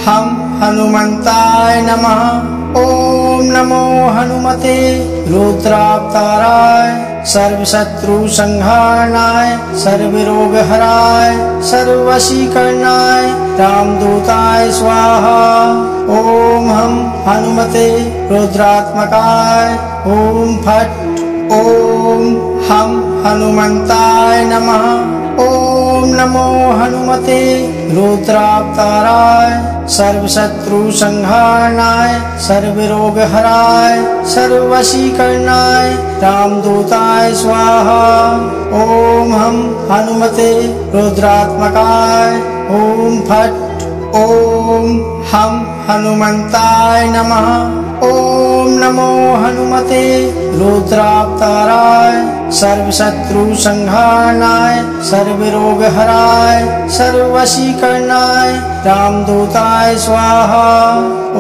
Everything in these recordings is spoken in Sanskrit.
हम हनुमन्ताय नमः। ओम नमो हनुमते रुद्रावताराय सर्वशत्रु संहारणाय सर्वरोगहराय सर्ववशीकरणाय रामदूताय स्वाहा। ओम हम हनुमते रुद्रात्मकाय ओम फट्। ओम हम हनुमन्ताय नमः। ओम नमो हनुमते रुद्रावताराय सर्वशत्रु संहारणाय सर्वरोगहराय सर्ववशीकरणाय रामदूताय स्वाहा। ओम हम हनुमते रुद्रात्मकाय ओम फट्। ओम हम हनुमन्ताय नमः। ओम नमो हनुमते रुद्रावताराय सर्वशत्रु संहारणाय सर्वरोगहराय सर्ववशीकरणाय रामदूताय स्वाहा।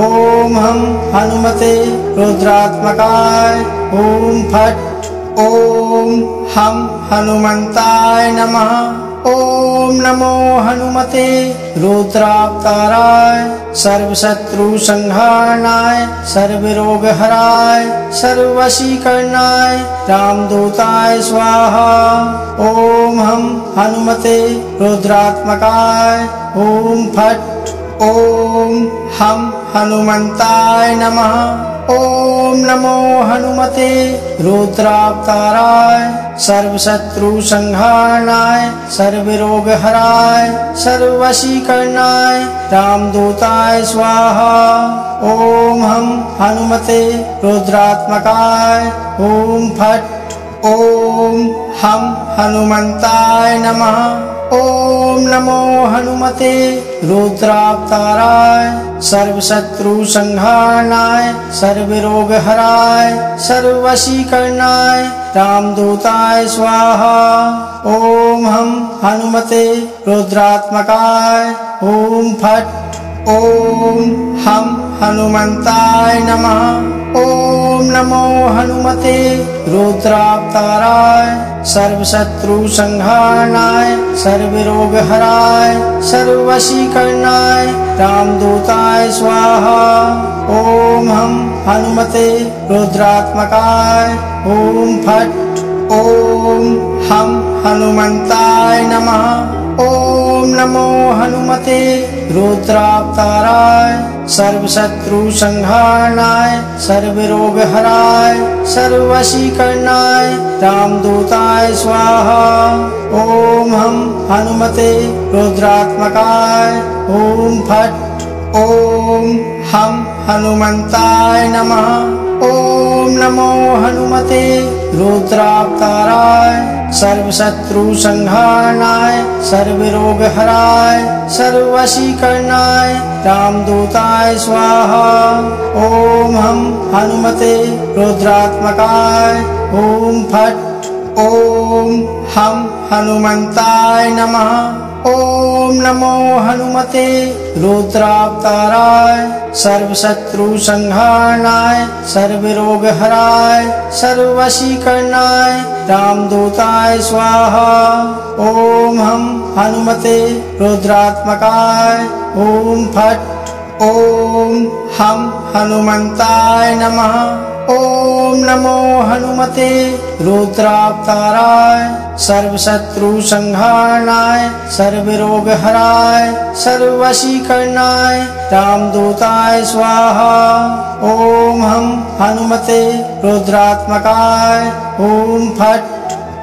ओम हम हनुमते रुद्रात्मकाय ओम फट्। ओम हम हनुमन्ताय नमः। ओम नमो हनुमते रुद्रावताराय सर्वशत्रु संहारणाय सर्वरोगहराय सर्ववशीकरणाय रामदूताय स्वाहा। ओम हम हनुमते रुद्रात्मकाय ओम फट्। ओम हम हनुमन्ताय नमः। ओम नमो हनुमते रुद्रावताराय सर्वशत्रु संहारणाय सर्वरोगहराय सर्ववशीकरणाय रामदूताय स्वाहा। ओम हम हनुमते रुद्रात्मकाय ओम फट्। ओम हम हनुमन्ताय नमः। ओम नमो हनुमते रुद्रावताराय सर्वशत्रु संहारणाय सर्वरोगहराय सर्ववशीकरणाय रामदूताय स्वाहा। ओम हम हनुमते रुद्रात्मकाय ओम फट्। ओम हम हनुमन्ताय नमः। ओम नमो हनुमते रुद्रावताराय सर्वशत्रु संहारणाय सर्वरोगहराय सर्ववशीकरणाय रामदूताय स्वाहा। ओम हम हनुमते रुद्रात्मकाय ओम फट्। ओम हम हनुमन्ताय नमः। ओम नमो हनुमते रुद्रावताराय सर्वशत्रु संहारणाय सर्वरोगहराय सर्ववशीकरणाय रामदूताय स्वाहा। ओम हम हनुमते रुद्रात्मकाय ओम फट्। ओम हम हनुमन्ताय नमः। ओम नमो हनुमते रुद्रावताराय सर्वशत्रु संहारणाय सर्वरोगहराय सर्ववशीकरणाय रामदूताय स्वाहा। ओम हम हनुमते रुद्रात्मकाय ओम फट्। ओम हम हनुमन्ताय नमः। ओम नमो हनुमते रुद्रावताराय सर्वशत्रु संहारणाय सर्वरोगहराय सर्ववशीकरणाय रामदूताय स्वाहा। ओम हम हनुमते रुद्रात्मकाय ओम फट्। ओम हम हनुमन्ताय नमः। ओम नमो हनुमते रुद्रावताराय सर्वशत्रु संहारणाय सर्वरोगहराय सर्ववशीकरणाय रामदूताय स्वाहा। ओम हम हनुमते रुद्रात्मकाय ओम फट्।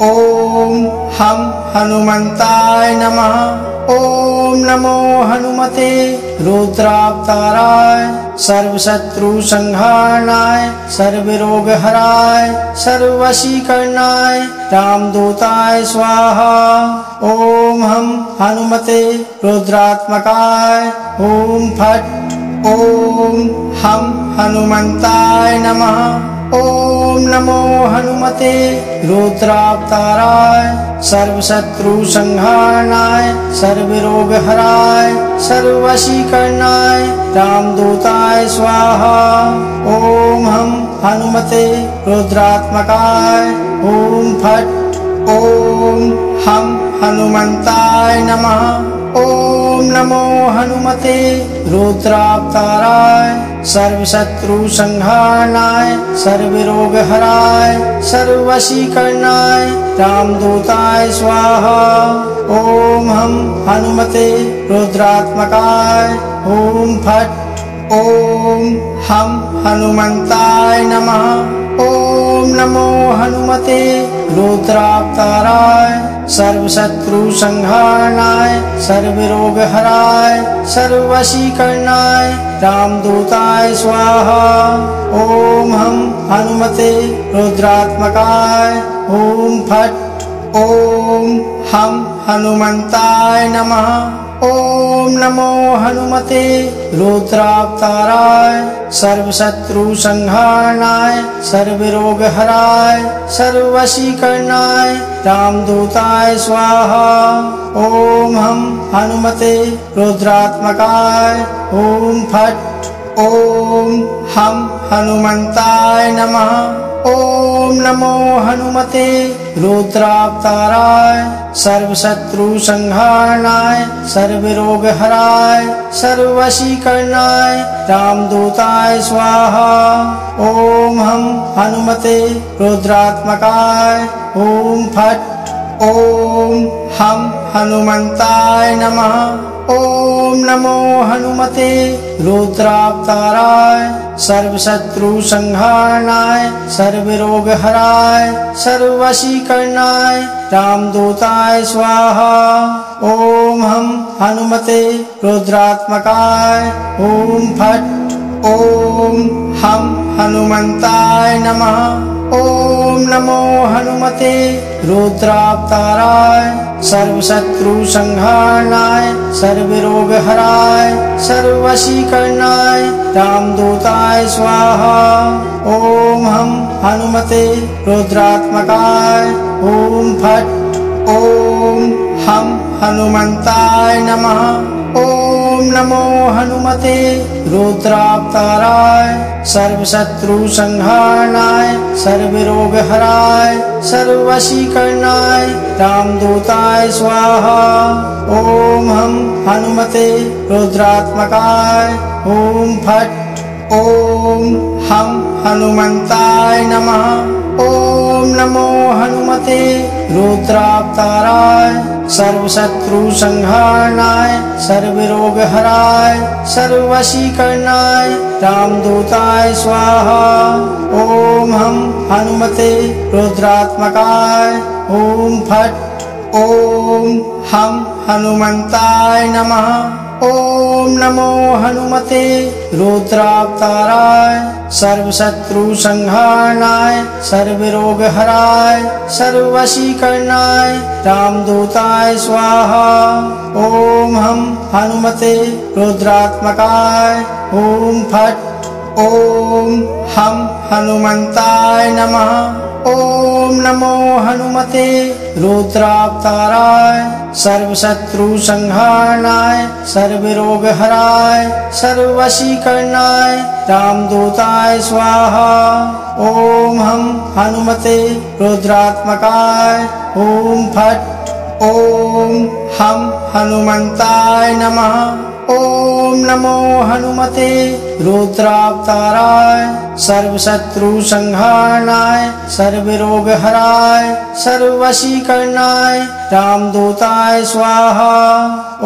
ओम हम हनुमन्ताय नमः। ओम नमो हनुमते रुद्रावताराय सर्वशत्रु संहारणाय सर्वरोगहराय सर्ववशीकरणाय रामदूताय स्वाहा। ओम हम हनुमते रुद्रात्मकाय ओम फट्। ओम हम हनुमन्ताय नमः। ओम नमो हनुमते रुद्रावताराय सर्वशत्रु संहारणाय सर्वरोगहराय सर्ववशीकरणाय रामदूताय स्वाहा। ओम हम हनुमते रुद्रात्मकाय ओम फट्। ओम हम हनुमन्ताय नमः। ओम नमो हनुमते रुद्रावताराय सर्वशत्रु संहारणाय सर्वरोगहराय सर्ववशीकरणाय रामदूताय स्वाहा। ओम हम हनुमते रुद्रात्मकाय ओम फट् ओम हम हनुमंताय नमः। ओम नमो हनुमते रुद्रावताराय सर्वशत्रु संहारणाय सर्वरोगहराय सर्ववशीकरणाय रामदूताय स्वाहा। ओम हम हनुमते रुद्रात्मकाय ओम फट् ओम हम हनुमंताय नमः। ओम नमो हनुमते रुद्रावताराय सर्वशत्रु संहारणाय सर्वरोगहराय सर्ववशीकरणाय रामदूताय स्वाहा। ओम हम हनुमते रुद्रात्मकाय ओम फट् ओम हम हनुमंताय नमः। ओम नमो हनुमते रुद्रावताराय सर्वशत्रु संहारणाय सर्वरोगहराय सर्ववशीकरणाय रामदूताय स्वाहा। ओम हम हनुमते रुद्रात्मकाय ओम फट् ओम हम हनुमंताय नमः। ओम नमो हनुमते रुद्रावताराय सर्वशत्रु संहारणाय सर्वरोगहराय सर्ववशीकरणाय रामदूताय स्वाहा। ओम हम हनुमते रुद्रात्मकाय ओम फट् ओम हम हनुमंताय नमः। ओम नमो हनुमते रुद्रावताराय सर्वशत्रु संहारणाय सर्वरोगहराय सर्ववशीकरणाय रामदूताय स्वाहा। ओम हम हनुमते रुद्रात्मकाय ओम फट् ओम हम हनुमंताय नमः। ओम नमो हनुमते रुद्रावताराय सर्वशत्रु संहारणाय सर्वरोगहराय सर्ववशीकरणाय रामदूताय स्वाहा। ओम हम हनुमते रुद्रात्मकाय ओम फट् ओम हम हनुमंताय नमः। ओम नमो हनुमते रुद्रावताराय सर्वशत्रु संहारणाय सर्वरोगहराय सर्ववशीकरणाय रामदूताय स्वाहा। ओम हम हनुमते रुद्रात्मकाय ओम फट् ओम हम हनुमंताय नमः। ओम नमो हनुमते रुद्रावताराय सर्वशत्रु संहारणाय सर्वरोगहराय सर्ववशीकरणाय रामदूताय स्वाहा। ओम हम हनुमते रुद्रात्मकाय ओम फट् ओम हम हनुमंताय नमः। ओम नमो हनुमते रुद्रावताराय सर्वशत्रु संहारणाय सर्वरोगहराय सर्ववशीकरणाय रामदूताय स्वाहा। ओम हम हनुमते रुद्रात्मकाय ओम फट् ओम हम हनुमंताय नमः। ओम नमो हनुमते रुद्रावताराय सर्वशत्रु संहारणाय सर्वरोगहराय सर्ववशीकरणाय रामदूताय स्वाहा।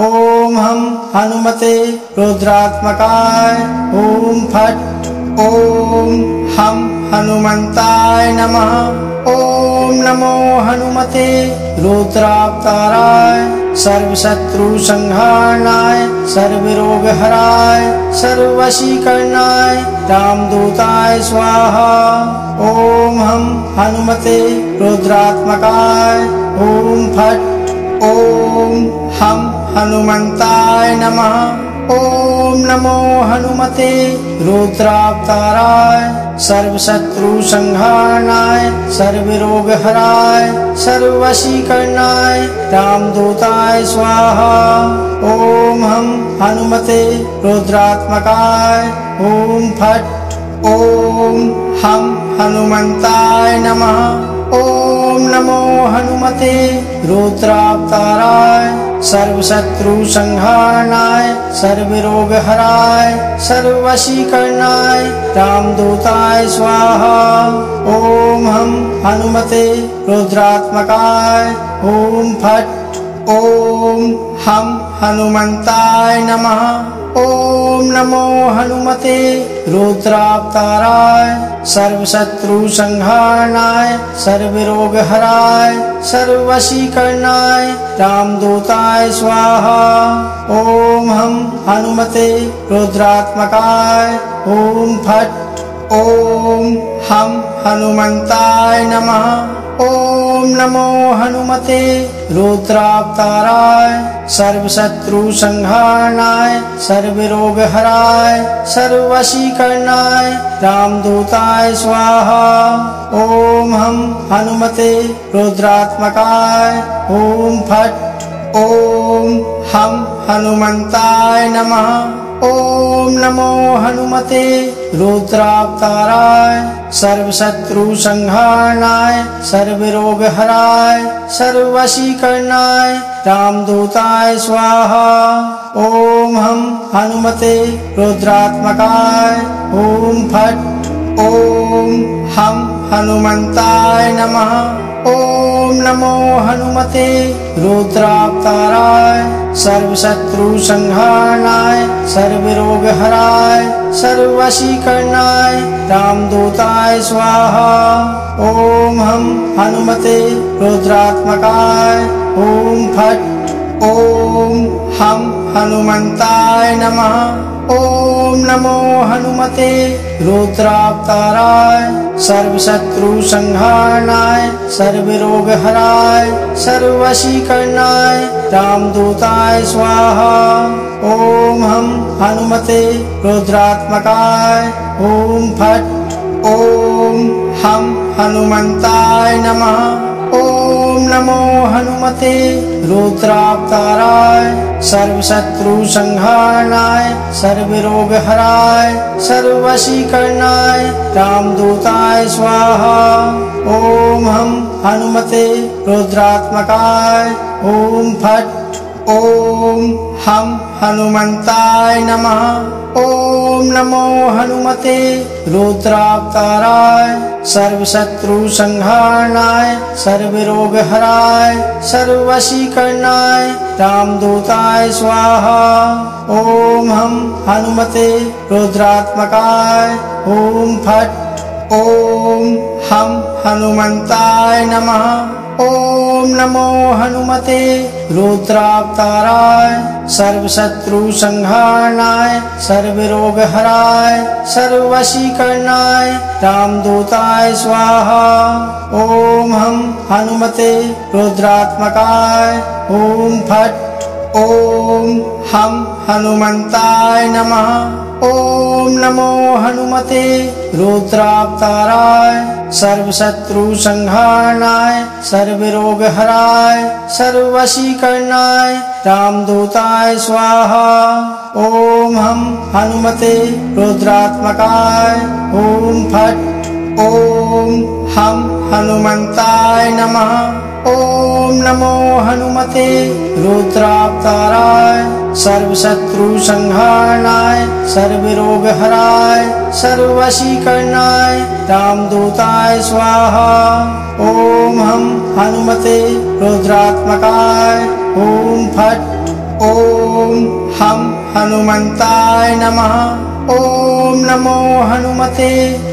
ओम हम हनुमते रुद्रात्मकाय ओम फट् ओम हम हनुमंताय नमः। ओम नमो हनुमते रुद्रावताराय सर्वशत्रु संहारणाय सर्वरोगहराय सर्ववशीकरणाय रामदूताय स्वाहा। ओम हम हनुमते रुद्रात्मकाय ओम फट् ओम हम हनुमंताय नमः। ओम नमो हनुमते रुद्रावताराय सर्वशत्रु संहारणाय सर्वरोगहराय सर्ववशीकरणाय रामदूताय स्वाहा। ओम हम हनुमते रुद्रात्मकाय ओम फट् ओम हम हनुमंताय नमः। ओम नमो हनुमते रुद्रावताराय सर्वशत्रुसंहारणाय सर्वरोगहराय सर्ववशीकरणाय रामदूताय स्वाहा। ओम हम हनुमते रुद्रात्मकाय ओम फट् ओम हम हनुमंताय नमः। ओम नमो हनुमते रुद्रावताराय सर्वशत्रुसंहारणाय सर्वरोगहराय सर्ववशीकरणाय रामदूताय स्वाहा। ओम हम हनुमते रुद्रात्मकाय ओम फट् ओम हम हनुमंताय नमः। ओम नमो हनुमते रुद्रावताराय सर्वशत्रुसंहारणाय सर्वरोगहराय सर्ववशीकरणाय रामदूताय स्वाहा। ओम हम हनुमते रुद्रात्मकाय ओम फट् ओम हम हनुमंताय नमः। ओम नमो हनुमते रुद्रावताराय सर्वशत्रुसंहारणाय सर्वरोगहराय सर्ववशीकरणाय रामदूताय स्वाहा। ओम हम हनुमते रुद्रात्मकाय ओम फट् ओम हम हनुमंताय नमः। ओम नमो हनुमते रुद्रावताराय सर्वशत्रुसंहारणाय सर्वरोगहराय सर्ववशीकरणाय रामदूताय स्वाहा। ओम हम हनुमते रुद्रात्मकाय ओम फट् ओम हम हनुमंताय नमः। ओम नमो हनुमते रुद्रावताराय सर्वशत्रुसंहारणाय सर्वरोगहराय सर्ववशीकरणाय रामदूताय स्वाहा। ओम हम हनुमते रुद्रात्मकाय ओम फट् ओम हम हनुमंताय नमः। ओम नमो हनुमते रुद्रावताराय सर्वशत्रुसंहारणाय सर्वरोगहराय सर्ववशीकरणाय रामदूताय स्वाहा। ओम हम हनुमते रुद्रात्मकाय ओम फट् ओम हम हनुमंताय नमः। ओम नमो हनुमते रुद्रावताराय सर्वशत्रुसंहारणाय सर्वरोगहराय सर्ववशीकरणाय रामदूताय स्वाहा। ओम हम हनुमते रुद्रात्मकाय ओम फट् ओम हम हनुमंताय नमः। ओम नमो हनुमते रुद्रावताराय सर्वशत्रुसंहारणाय सर्वरोगहराय सर्ववशीकरणाय रामदूताय स्वाहा। ओम हम हनुमते रुद्रात्मकाय ओम फट् ओम हम हनुमंताय नमः। ओम नमो हनुमते रुद्रावताराय सर्वशत्रुसंहारणाय सर्वरोगहराय सर्ववशीकरणाय रामदूताय स्वाहा। ओम हम हनुमते रुद्रात्मकाय ओम फट् ओम हम हनुमंताय नमः। ओम नमो हनुमते रुद्रावताराय सर्वशत्रुसंहारणाय सर्वरोगहराय सर्ववशीकरणाय रामदूताय स्वाहा। ओम हम हनुमते रुद्रात्मकाय ओम फट् ओम हम हनुमंताय नमः। ओम नमो हनुमते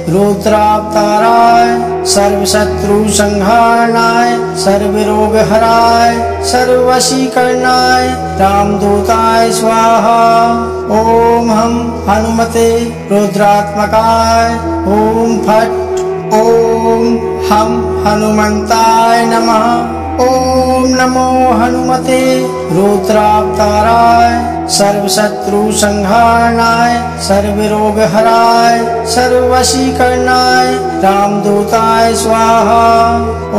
रुद्रावताराय सर्वशत्रुसंहारणाय सर्वरोगहराय सर्ववशीकरणाय रामदूताय स्वाहा। ओम हम हनुमते रुद्रात्मकाय ओम फट् ओम हम हनुमंताय नमः। ओम नमो हनुमते रुद्रावताराय सर्वशत्रुसंहारणाय सर्वरोगहराय सर्ववशीकरणाय रामदूताय स्वाहा।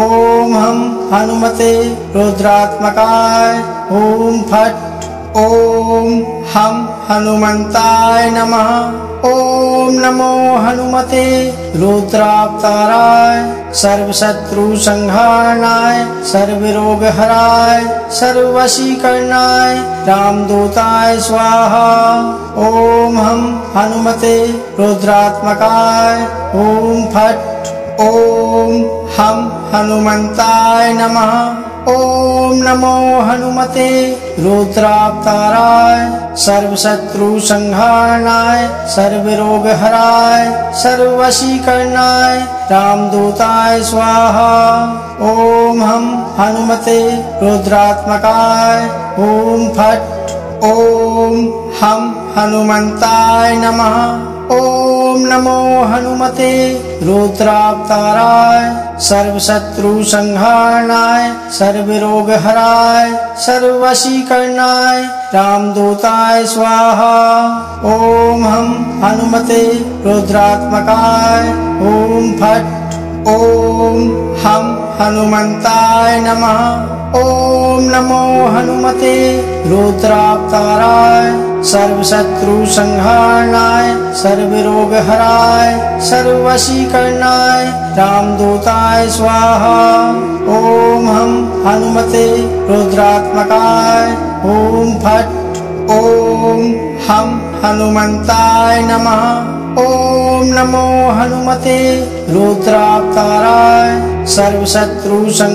ओम हम हनुमते रुद्रात्मकाय ओम फट् ॐ हम हनुमन्ताय नमः। ॐ नमो हनुमते रुद्रावताराय सर्वशत्रुसंहारणाय सर्वरोगहराय सर्ववशीकरणाय रामदूताय स्वाहा। ॐ हम हनुमते रुद्रात्मकाय ॐ फट्। ॐ हम हनुमन्ताय नमः। ॐ नमो हनुमते रुद्रावताराय सर्वशत्रुसंहारणाय सर्वरोगहराय सर्ववशीकरणाय रामदूताय स्वाहा। ॐ हम हनुमते रुद्रात्मकाय ॐ फट्। ॐ हम हनुमन्ताय नमः। ॐ नमो हनुमते रुद्रावताराय सर्वशत्रुसंहारणाय सर्वरोगहराय सर्ववशीकरणाय रामदूताय स्वाहा। ॐ हम हनुमते रुद्रात्मकाय ॐ फट्। ॐ हम हनुमन्ताय नमः। ॐ नमो हनुमते रुद्रावताराय सर्वशत्रुसंहारणाय सर्वरोगहराय सर्ववशीकरणाय रामदूताय स्वाहा। ॐ हम हनुमते रुद्रात्मकाय ॐ फट्। ॐ हम हनुमन्ताय नमः। ॐ नमो हनुमते रुद्रावताराय सर्वशत्रुसंहारणाय